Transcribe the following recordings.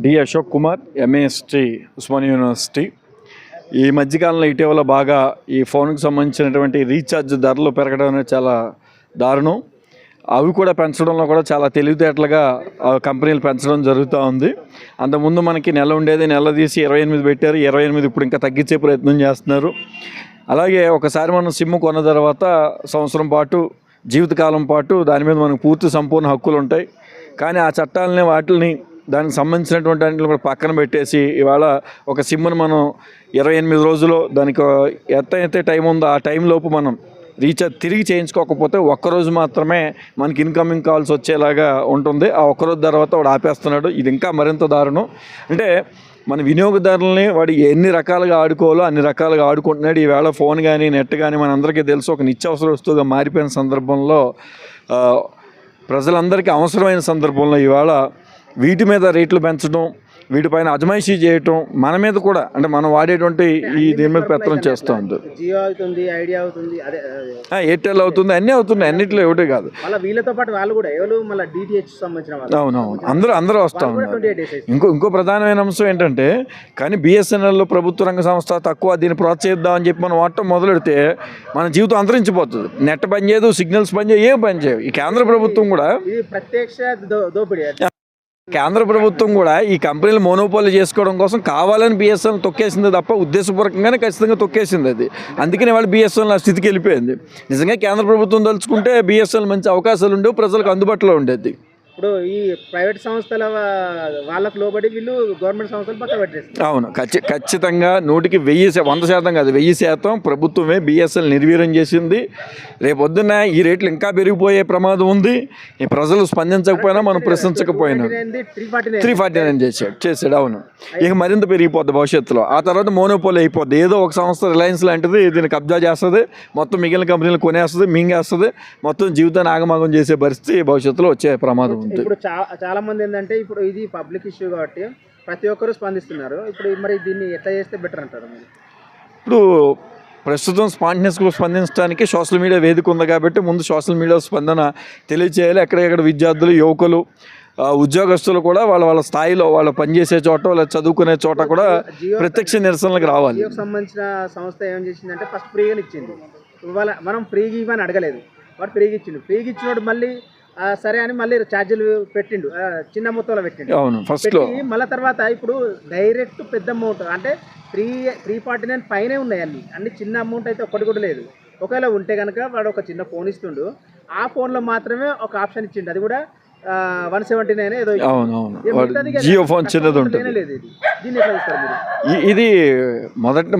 D Ashok Kumar, ఎంఏఎస్టీ, Osmania university. ఈ మధ్యకాలంలో ఇటీవల బాగా ఈ ఫోన్కి సంబంధించినటువంటి రీఛార్జ్ ధరలు పెరగడం అనేది చాలా దారుణం. అవి కూడా పెంచడంలో కూడా చాలా తెలివితేటలుగా కంపెనీలు పెంచడం జరుగుతూ ఉంది. అంతకుముందు మనకి నెల ఉండేది, నెల తీసి 28 పెట్టారు. 28 ఇప్పుడు ఇంకా తగ్గించే ప్రయత్నం చేస్తున్నారు. అలాగే ఒకసారి మనం సిమ్ కొన్న తర్వాత సంవత్సరం పాటు, జీవితకాలం పాటు దాని మీద మనకు పూర్తి సంపూర్ణ హక్కులు ఉంటాయి. కానీ ఆ చట్టాలని వాటిని దానికి సంబంధించినటువంటి వాటిని కూడా పక్కన పెట్టేసి ఇవాళ ఒక సిమ్ను మనం 28 రోజులు దానికి ఎంత టైం ఉందో ఆ టైంలోపు మనం రీఛార్జ్ తిరిగి చేయించుకోకపోతే ఒక్కరోజు మాత్రమే మనకి ఇన్కమింగ్ కాల్స్ వచ్చేలాగా ఉంటుంది. ఆ ఒక్కరోజు తర్వాత వాడు ఆపేస్తున్నాడు. ఇది ఇంకా మరింత దారుణం. అంటే మన వినియోగదారులని వాడు ఎన్ని రకాలుగా ఆడుకోవాలో అన్ని రకాలుగా ఆడుకుంటున్నాడు. ఈవేళ ఫోన్ కానీ నెట్ కానీ మనందరికీ తెలుసు ఒక నిత్యావసర వస్తువుగా మారిపోయిన సందర్భంలో, ప్రజలందరికీ అవసరమైన సందర్భంలో ఇవాళ వీటి మీద రేట్లు పెంచడం, వీటిపైన అజమాయిషీ చేయటం, మన మీద కూడా అంటే మనం వాడేటువంటి ఈ దీని మీద పెత్తనం చేస్తూ ఉంది. జియో అవుతుంది, ఐడియా అవుతుంది, ఎయిర్టెల్ అవుతుంది, అన్నీ అవుతున్నాయి. అన్నింటిలో ఒకటే కాదు, వీళ్ళతో పాటు వాళ్ళు కూడా ఎవరు మళ్ళీ డిటిహెచ్ సంబంధించిన వాళ్ళు. అవునవును, అందరూ వస్తూ ఉన్నారు. ఇంకో ప్రధానమైన అంశం ఏంటంటే, కానీ బిఎస్ఎన్ఎల్ ప్రభుత్వ రంగ సంస్థ తక్కువ, దీన్ని ప్రోత్సహిద్దామని చెప్పి మనం వాడటం మొదలెడితే మన జీవితం అంతరించిపోతుంది. నెట్ పని చేయదు, సిగ్నల్స్ పని చేయవు, ఏం పని చేయవు. ఈ కేంద్ర ప్రభుత్వం కూడా ప్రత్యక్ష దోపిడీ. కేంద్ర ప్రభుత్వం కూడా ఈ కంపెనీలు మోనోపోలీ చేసుకోవడం కోసం కావాలని బిఎస్ఎన్ఎల్ తొక్కేసింది తప్ప ఉద్దేశపూర్వకంగానే ఖచ్చితంగా తొక్కేసింది అది. అందుకని వాళ్ళు బిఎస్ఎన్ఎల్ ఆ స్థితికి వెళ్ళిపోయింది. నిజంగా కేంద్ర ప్రభుత్వం తలుచుకుంటే బిఎస్ఎన్ఎల్ మంచి అవకాశాలు ఉండేవి, ప్రజలకు అందుబాటులో ఉండేది. ఇప్పుడు ఈ ప్రైవేట్ సంస్థల వాళ్ళకు లోబడి వీళ్ళు గవర్నమెంట్ సంస్థలు పక్క పెట్టేస్తారు. అవును, ఖచ్చితంగా 100కి 100% కాదు, 1000% ప్రభుత్వమే బిఎస్ఎన్ఎల్ నిర్వీర్యం చేసింది. రేపొద్దున ఈ రేట్లు ఇంకా పెరిగిపోయే ప్రమాదం ఉంది. ఈ ప్రజలు స్పందించకపోయినా మనం ప్రశ్నించకపోయినా 349 చేశాడు. అవును, ఇక మరింత పెరిగిపోద్ది భవిష్యత్తులో. ఆ తర్వాత మోనోపోలీ అయిపోద్ది. ఏదో ఒక సంస్థ రిలయన్స్ లాంటిది దీన్ని కబ్జా చేస్తుంది, మొత్తం మిగిలిన కంపెనీలు కొనేస్తుంది, మింగేస్తుంది, మొత్తం జీవితాన్ని ఆగమాగం చేసే పరిస్థితి భవిష్యత్తులో వచ్చే ప్రమాదం. ఇప్పుడు చాలా మంది ఏంటంటే, ఇప్పుడు ఇది పబ్లిక్ ఇష్యూ కాబట్టి ప్రతి ఒక్కరు స్పందిస్తున్నారు. ఇప్పుడు మరి దీన్ని ఎట్లా చేస్తే బెటర్ అంటారు మీరు? ఇప్పుడు ప్రస్తుతం స్పాంటేనియస్గా స్పందించడానికి సోషల్ మీడియా వేదిక ఉంది కాబట్టి ముందు సోషల్ మీడియా స్పందన తెలియచేయాలి. ఎక్కడెక్కడ విద్యార్థులు, యువకులు, ఉద్యోగస్తులు కూడా వాళ్ళ స్థాయిలో వాళ్ళు పనిచేసే చోట, వాళ్ళ చదువుకునే చోట కూడా ప్రత్యక్ష నిరసనలకు రావాలి. జియోకి సంబంధించిన సంస్థ ఏం చేసిందంటే ఫస్ట్ ఫ్రీగా ఇచ్చింది. ఇవాళ మనం ఫ్రీగా ఇవ్వని అడగలేదు, వాడు ఫ్రీగా ఇచ్చిండు. ఫ్రీగా ఇచ్చినోడు మళ్ళీ సరే అని మళ్ళీ ఛార్జీలు పెట్టిండు, చిన్న మొత్తంలో పెట్టిండు. అవును, ఫస్ట్ మళ్ళీ తర్వాత ఇప్పుడు డైరెక్ట్ పెద్ద అమౌంట్ అంటే 349 పైనే ఉన్నాయి. అన్ని చిన్న అమౌంట్ అయితే ఒక్కటి కూడా లేదు. ఒకవేళ ఉంటే కనుక వాడు ఒక చిన్న ఫోన్ ఇస్తుండు, ఆ ఫోన్లో మాత్రమే ఒక ఆప్షన్ ఇచ్చిండు, అది కూడా 179 ఏదో. జియో ఫోన్ చిన్నది ఉంటుంది. ఇది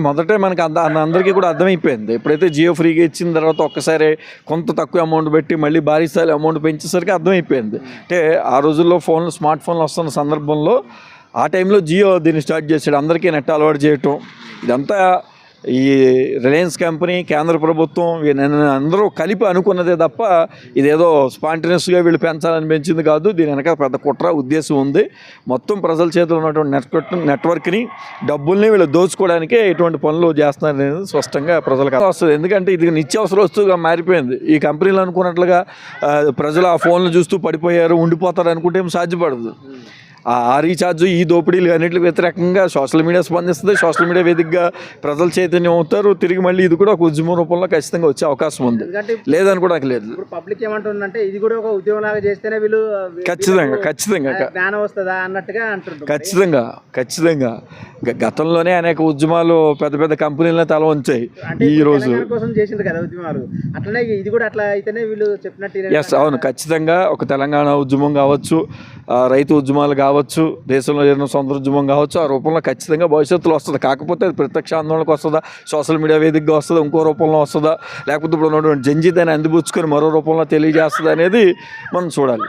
మొదటే మనకి అందరికీ కూడా అర్థమైపోయింది. ఎప్పుడైతే జియో ఫ్రీగా ఇచ్చిన తర్వాత ఒక్కసారి కొంత తక్కువ అమౌంట్ పెట్టి మళ్ళీ భారీ స్థాయి అమౌంట్ పెంచేసరికి అర్థమైపోయింది. అంటే ఆ రోజుల్లో స్మార్ట్ ఫోన్లు వస్తున్న సందర్భంలో ఆ టైంలో జియో దీన్ని స్టార్ట్ చేసాడు, అందరికీ నెట్ అలవాటు చేయటం. ఇదంతా ఈ రిలయన్స్ కంపెనీ, కేంద్ర ప్రభుత్వం అందరూ కలిపి అనుకున్నదే తప్ప ఇదేదో స్పాంటేనియస్గా వీళ్ళు పెంచాలని పెంచింది కాదు. దీని వెనక పెద్ద కుట్ర ఉద్దేశం ఉంది. మొత్తం ప్రజల చేతిలో ఉన్నటువంటి నెట్వర్క్ని, డబ్బుల్ని వీళ్ళు దోచుకోవడానికే ఇటువంటి పనులు చేస్తున్నారనేది స్పష్టంగా ప్రజలకు వస్తుంది. ఎందుకంటే ఇది నిత్యావసర వస్తువుగా మారిపోయింది. ఈ కంపెనీలు అనుకున్నట్లుగా ప్రజలు ఆ ఫోన్లు చూస్తూ పడిపోయారు, ఉండిపోతారు అనుకుంటే ఏం సాధ్యపడదు. ఆ రీఛార్జ్, ఈ దోపిడీలు అన్నింటికి వ్యతిరేకంగా సోషల్ మీడియా స్పందిస్తుంది. సోషల్ మీడియా వేదికగా ప్రజలు చైతన్యం అవుతారు. తిరిగి మళ్ళీ ఇది కూడా ఒక ఉద్యమ రూపంలో ఖచ్చితంగా వచ్చే అవకాశం ఉంది, లేదని కూడా లేదు. పబ్లిక్ ఏమంటుందంటే ఇది కూడా ఒక ఉద్యమంలాగా చేస్తేనే వీళ్ళు ఖచ్చితంగా జ్ఞానం వస్తుందా అన్నట్టుగా అంటున్నారు. ఖచ్చితంగా గతంలోనే అనేక ఉద్యమాలు పెద్ద పెద్ద కంపెనీలను తల వంచాయి. ఈ రోజు కోసం చేసింది కదా ఉద్యమాలు, అట్లనే ఇది కూడా అట్లా అయితేనే వీళ్ళు చెప్పినట్టు. అవును, ఖచ్చితంగా ఒక తెలంగాణ ఉద్యమం కావచ్చు, రైతు ఉద్యమాలు కావచ్చు, దేశంలో జరిగిన సొంత ఉద్యమం కావచ్చు, ఆ రూపంలో ఖచ్చితంగా భవిష్యత్తులో వస్తుంది. కాకపోతే అది ప్రత్యక్ష ఆందోళనకు వస్తుందా, సోషల్ మీడియా వేదికగా వస్తుందా, ఇంకో రూపంలో వస్తుందా, లేకపోతే ఇప్పుడు ఉన్నటువంటి జంజీతాన్ని అందిపుచ్చుకొని మరో రూపంలో తెలియజేస్తుంది అనేది మనం చూడాలి.